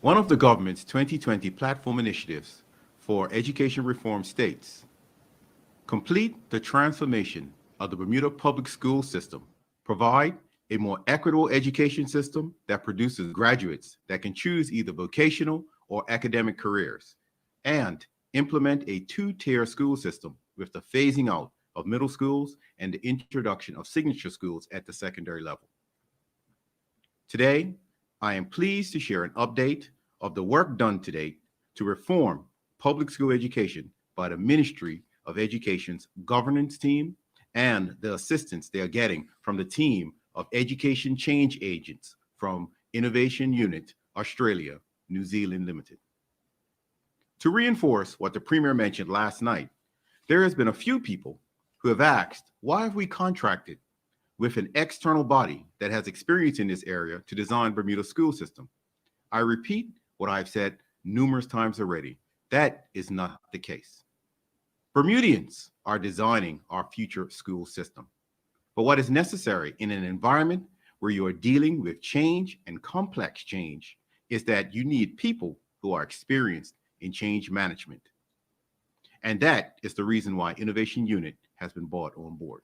One of the government's 2020 platform initiatives for education reform states, complete the transformation of the Bermuda public school system, provide a more equitable education system that produces graduates that can choose either vocational or academic careers, and implement a two-tier school system with the phasing out of middle schools and the introduction of signature schools at the secondary level. Today, I am pleased to share an update of the work done to date to reform public school education by the Ministry of Education's governance team and the assistance they are getting from the team of education change agents from Innovation Unit, Australia, New Zealand Limited. To reinforce what the Premier mentioned last night, there has been a few people who have asked, why have we contracted with an external body that has experience in this area to design Bermuda's school system? I repeat what I've said numerous times already. That is not the case. Bermudians are designing our future school system. But what is necessary in an environment where you are dealing with change and complex change is that you need people who are experienced in change management. And that is the reason why Innovation Unit has been brought on board.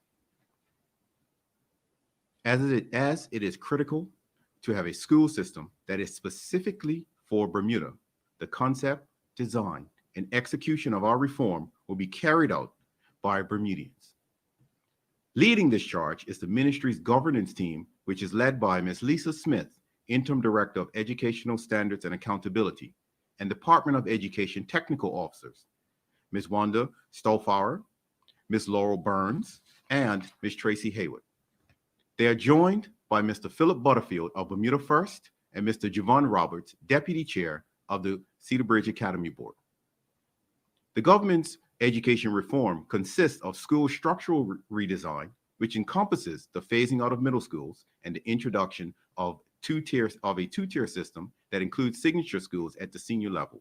As it is critical to have a school system that is specifically for Bermuda, the concept, design, and execution of our reform will be carried out by Bermudians. Leading this charge is the ministry's governance team, which is led by Ms. Lisa Smith, Interim Director of Educational Standards and Accountability, and Department of Education technical officers, Ms. Wanda Stolfauer, Ms. Laurel Burns, and Ms. Tracy Haywood. They are joined by Mr. Philip Butterfield of Bermuda First and Mr. Javon Roberts, Deputy Chair of the Cedar Bridge Academy Board. The government's education reform consists of school structural redesign, which encompasses the phasing out of middle schools and the introduction of a two-tier system that includes signature schools at the senior level.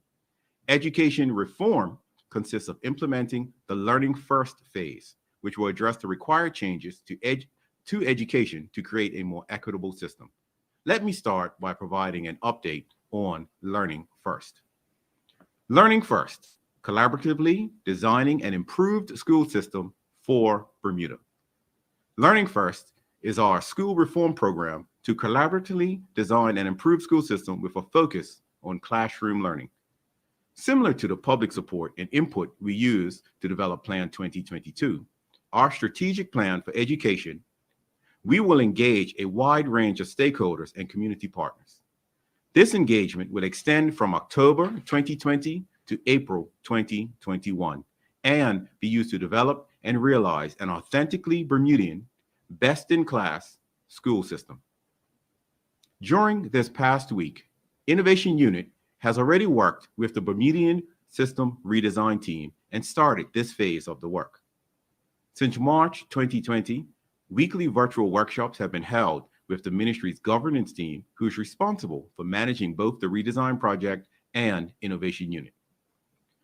Education reform consists of implementing the Learning First phase, which will address the required changes to education to create a more equitable system. Let me start by providing an update on Learning First. Learning First, collaboratively designing an improved school system for Bermuda. Learning First is our school reform program to collaboratively design an improved school system with a focus on classroom learning. Similar to the public support and input we use to develop Plan 2022, our strategic plan for education, we will engage a wide range of stakeholders and community partners. This engagement will extend from October 2020 to April 2021 and be used to develop and realize an authentically Bermudian, best-in-class school system. During this past week, Innovation Unit has already worked with the Bermudian System Redesign Team and started this phase of the work. Since March 2020, weekly virtual workshops have been held with the ministry's governance team, who is responsible for managing both the redesign project and Innovation Unit.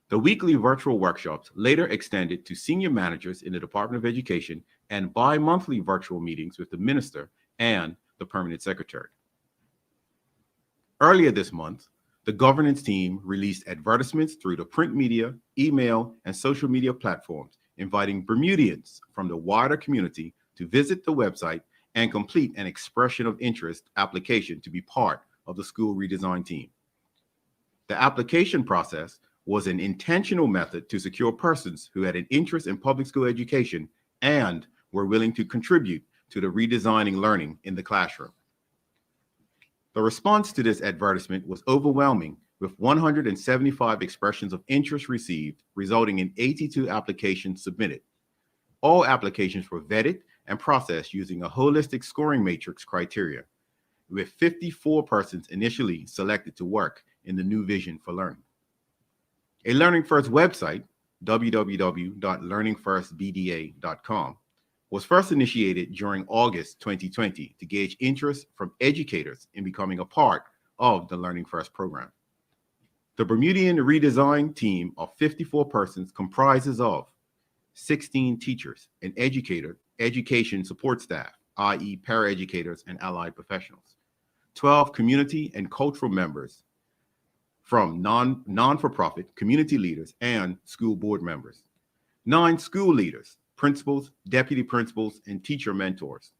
The weekly virtual workshops later extended to senior managers in the Department of Education and bi-monthly virtual meetings with the minister and the permanent secretary. Earlier this month, the governance team released advertisements through the print media, email, and social media platforms, inviting Bermudians from the wider community to visit the website and complete an expression of interest application to be part of the school redesign team. The application process was an intentional method to secure persons who had an interest in public school education and were willing to contribute to the redesigning learning in the classroom. The response to this advertisement was overwhelming, with 175 expressions of interest received, resulting in 82 applications submitted. All applications were vetted and processed using a holistic scoring matrix criteria, with 54 persons initially selected to work in the new vision for learning. A Learning First website, www.learningfirstbda.com, was first initiated during August 2020 to gauge interest from educators in becoming a part of the Learning First program. The Bermudian redesign team of 54 persons comprises of 16 teachers and education support staff, i.e. paraeducators and allied professionals, 12 community and cultural members, from non-for-profit community leaders and school board members. 9 school leaders, principals, deputy principals, and teacher mentors.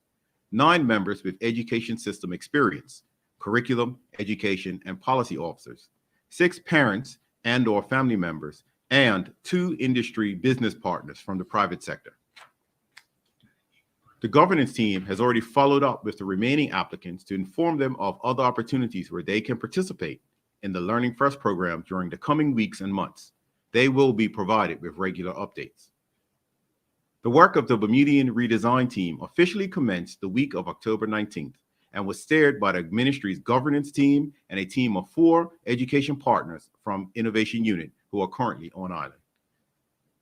9 members with education system experience, curriculum, education, and policy officers. 6 parents and/or family members, and 2 industry business partners from the private sector. The governance team has already followed up with the remaining applicants to inform them of other opportunities where they can participate in the Learning First program during the coming weeks and months. They will be provided with regular updates. The work of the Bermudian redesign team officially commenced the week of October 19th and was steered by the ministry's governance team and a team of 4 education partners from Innovation Unit who are currently on island.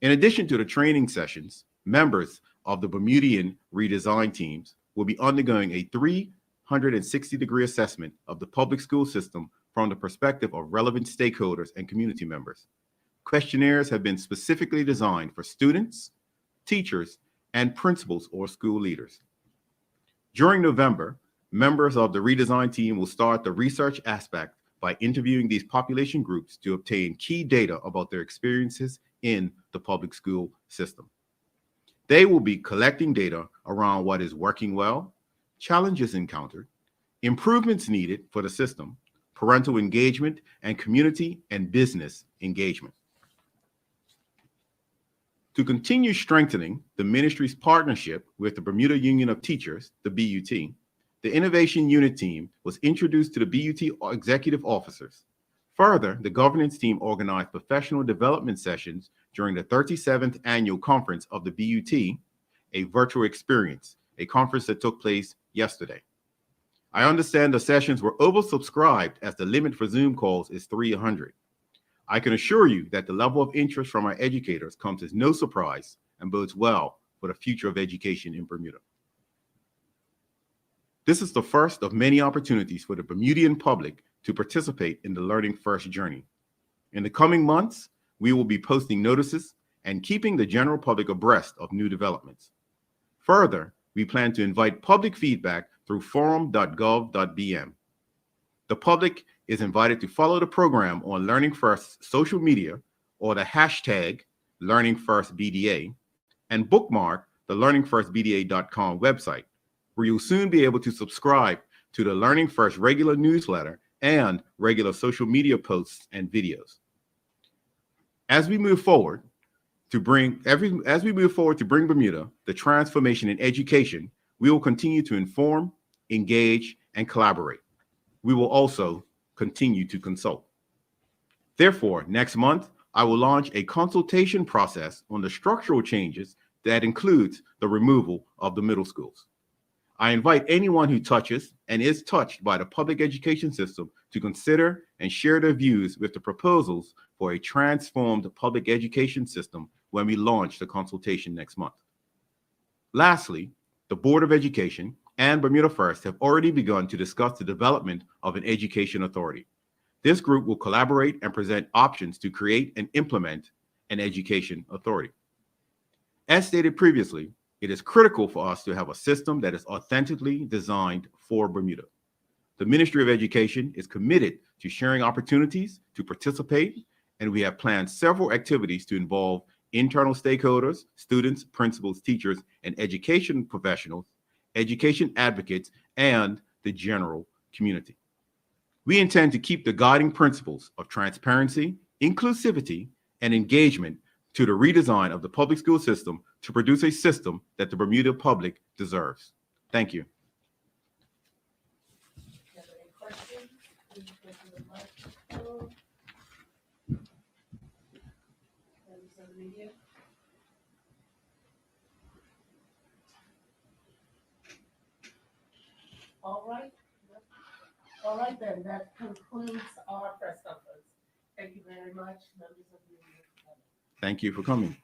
In addition to the training sessions, members of the Bermudian redesign teams will be undergoing a 360-degree assessment of the public school system from the perspective of relevant stakeholders and community members. Questionnaires have been specifically designed for students, teachers, and principals or school leaders. During November, members of the redesign team will start the research aspect by interviewing these population groups to obtain key data about their experiences in the public school system. They will be collecting data around what is working well, challenges encountered, improvements needed for the system, parental engagement, and community and business engagement. To continue strengthening the ministry's partnership with the Bermuda Union of Teachers, the BUT, the Innovation Unit team was introduced to the BUT executive officers. Further, the governance team organized professional development sessions during the 37th annual conference of the BUT, a virtual experience, a conference that took place yesterday. I understand the sessions were oversubscribed as the limit for Zoom calls is 300. I can assure you that the level of interest from our educators comes as no surprise and bodes well for the future of education in Bermuda. This is the first of many opportunities for the Bermudian public to participate in the Learning First journey. In the coming months, we will be posting notices and keeping the general public abreast of new developments. Further, we plan to invite public feedback through forum.gov.bm. The public is invited to follow the program on Learning First social media or the hashtag LearningFirstBDA and bookmark the learningfirstbda.com website, where you'll soon be able to subscribe to the Learning First regular newsletter and regular social media posts and videos. As we move forward to bring Bermuda the transformation in education, we will continue to inform, engage, and collaborate. We will also continue to consult. Therefore, next month, I will launch a consultation process on the structural changes that includes the removal of the middle schools. I invite anyone who touches and is touched by the public education system to consider and share their views with the proposals for a transformed public education system when we launch the consultation next month. Lastly, the Board of Education and Bermuda First have already begun to discuss the development of an education authority. This group will collaborate and present options to create and implement an education authority. As stated previously, it is critical for us to have a system that is authentically designed for Bermuda. The Ministry of Education is committed to sharing opportunities to participate, and we have planned several activities to involve internal stakeholders, students, principals, teachers, and education professionals, education advocates, and the general community. We intend to keep the guiding principles of transparency, inclusivity, and engagement to the redesign of the public school system to produce a system that the Bermuda public deserves. Thank you. Any questions? Please go to the microphone. Members of the media? All right. All right, then, that concludes our press conference. Thank you very much, members of the media. Thank you for coming.